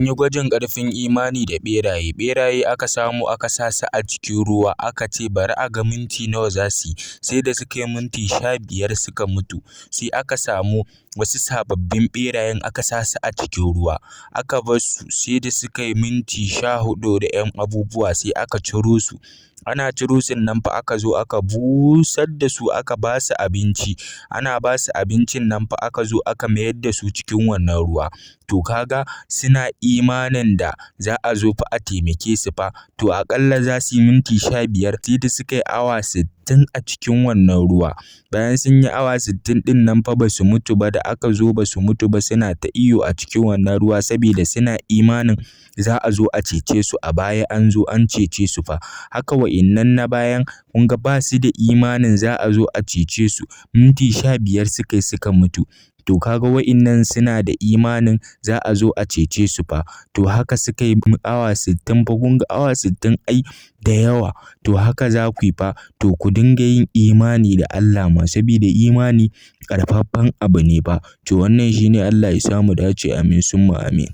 yi gwajin ƙarfin imani da ɓeraye. Ɓeraye aka samu aka sa su a cikin ruwa aka ce bari a ga minti nawa za su yi. Sai da suka yi minti 15 suka mutu. Sai aka samu wasu sababbin ɓerayen aka sa su a cikin ruwa. Aka bar su sai da suka yi minti 14 da 'yan abubuwa sai aka ciro su. Ana ciro su nan fa aka zo aka busar da su aka ba su abinci. Ana ba su abincin nan fa aka zo aka mayar da su cikin wannan ruwa. To kaga suna imanin da za a zo fa a taimake su fa. To aƙalla za su yi minti 15 sai da suka yi awa 60 a cikin wannan ruwa. Bayan sun yi awa 60 ɗin nan fa ba su mutu ba, da aka zo ba su mutu ba suna ta iyo a cikin wannan ruwa saboda suna imanin za a zo a cece su. A baya an zo an cece su fa. Haka wa'innan na bayan kun ga ba su da imanin za a zo a cece su. Minti 15 suka yi suka mutu. To kaga wa'innan suna da imanin za a zo a cece su fa. To haka suka yi awa 60 fa, kun ga awa 60 ai da yawa. To haka za ku yi fa. To ku dinga yin imani da Allah ma saboda imani ƙarfaffen abu ne fa. To wannan shine, Allah ya sa mu dace, amin summa amin.